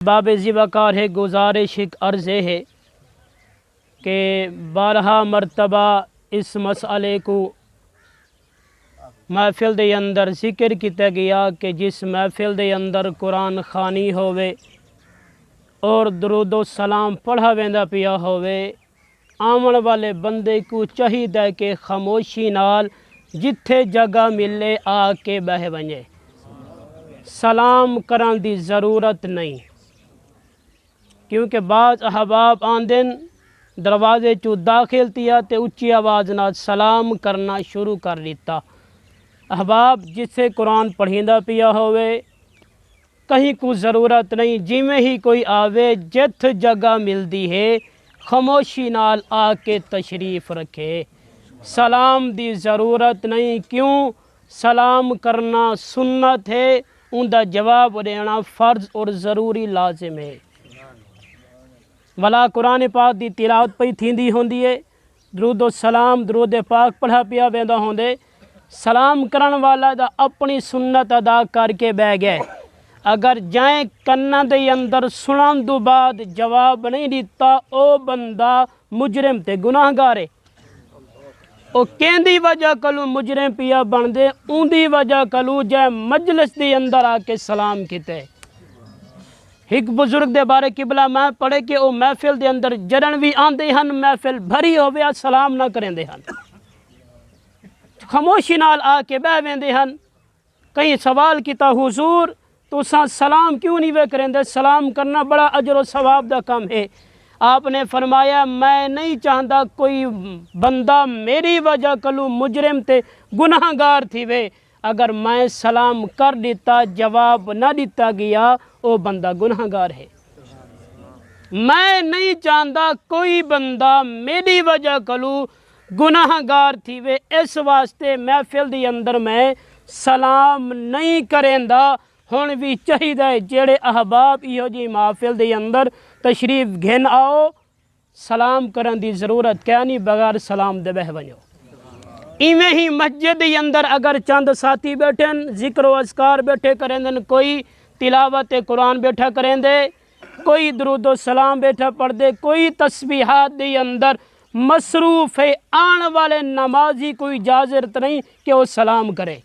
باب ذیوکار ہے، گزارش ایک عرض ہے کہ 12 مرتبہ اس مسئلے کو محفل دے اندر ذکر کیتا گیا کہ جس محفل دے اندر قرآن خوانی ہوئے اور درود و سلام پڑھا ویندا پیا ہوئے، آمن والے بندے کو چاہیے کہ خاموشی نال جتھے جگہ ملے آ کے بہ ونجے، سلام کرن دی ضرورت نہیں، کیونکہ بعض احباب آندن دروازے چو داخل تیا تے اچھی آواز نال سلام کرنا شروع کر دیتا۔ احباب جسے قرآن پڑھیندا پیا ہوئے کہیں کو ضرورت نہیں، جی میں ہی کوئی آوے جت جگہ ملدی ہے خاموشی نال آ کے تشریف رکھے، سلام دی ضرورت نہیں، کیوں؟ سلام کرنا سنت ہے، ان دا جواب دینا فرض اور ضروری لازم ہے۔ ولا قرآن پاک دی تلاوت پئی تھیندی ہوندی ہے، درود و سلام درود پاک پڑھا پیا ویندا ہوندے، سلام کرن والا دا اپنی سنت ادا کر کے بہ گئے، اگر جائیں کناں دے اندر سنن دو بعد جواب نہیں دیتا او بندہ مجرم تے گناہگار ہے، او کیندی وجہ کلو مجرم پیا بن دے، اون دی وجہ کلو جائیں مجلس دے اندر آ کے سلام کیتے۔ ایک بزرگ دے بارے قبلہ میں پڑھے کہ او محفل دے اندر جڑن بھی آندے ہن محفل بھری ہوئے سلام نہ کریں دے ہن، خاموشی نال آ کے بہ ویندے ہن۔ کہیں سوال کیتا حضور تو سلام کیوں نہیں وے کریں دے؟ سلام کرنا بڑا اجر و ثواب دا کام ہے۔ آپ نے فرمایا میں نہیں چاہتا کوئی بندہ میری وجہ کلو مجرم تے گناہگار تھی وے، اگر میں سلام کر دیتا جواب نہ دیتا گیا او بندہ گناہگار ہے۔ میں نہیں چاہتا کوئی بندہ میری وجہ کلو گناہگار تھی وے، اس واسطے محفل دی اندر میں سلام نہیں کریں دا۔ ہن بھی چاہیے جڑے احباب ایہو جی محفل دے اندر تشریف گھن آؤ، سلام کرن دی ضرورت کیا نہیں، بغیر سلام دے بہ ونجو۔ ایویں ہی مسجد دے اندر اگر چند ساتھی بیٹھن ذکر و اذکار بیٹھے کریں دن، کوئی تلاوت قرآن بیٹھا کریں دے، کوئی درود و سلام بیٹھا پڑھ دے، کوئی تسبیحات دے اندر مصروف ہے، آن والے نمازی کوئی اجازت نہیں کہ وہ سلام کرے،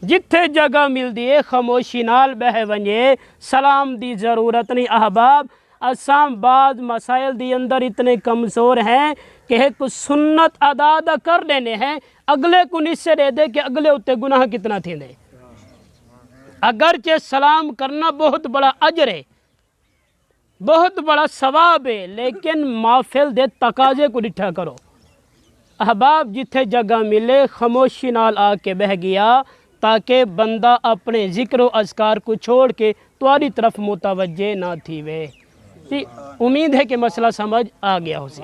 جتھے جگہ مل دیے خاموشی نال بہ ونجے، سلام دی ضرورت نہیں۔ احباب اساں بعض مسائل دی اندر اتنے کمزور ہیں کہ ایک سنت ادا کر لینے ہیں، اگلے کو نسے دے دے کہ اگلے اتے گناہ کتنا تھے دے۔ اگرچہ سلام کرنا بہت بڑا اجر ہے، بہت بڑا ثواب ہے، لیکن محفل دے تقاضے کو ڈٹھا کرو۔ احباب جتھے جگہ ملے خاموشی نال آ کے بہ گیا تاکہ بندہ اپنے ذکر و اذکار کو چھوڑ کے تمہاری طرف متوجہ نہ تھی وے۔ امید ہے کہ مسئلہ سمجھ آ گیا ہو سی۔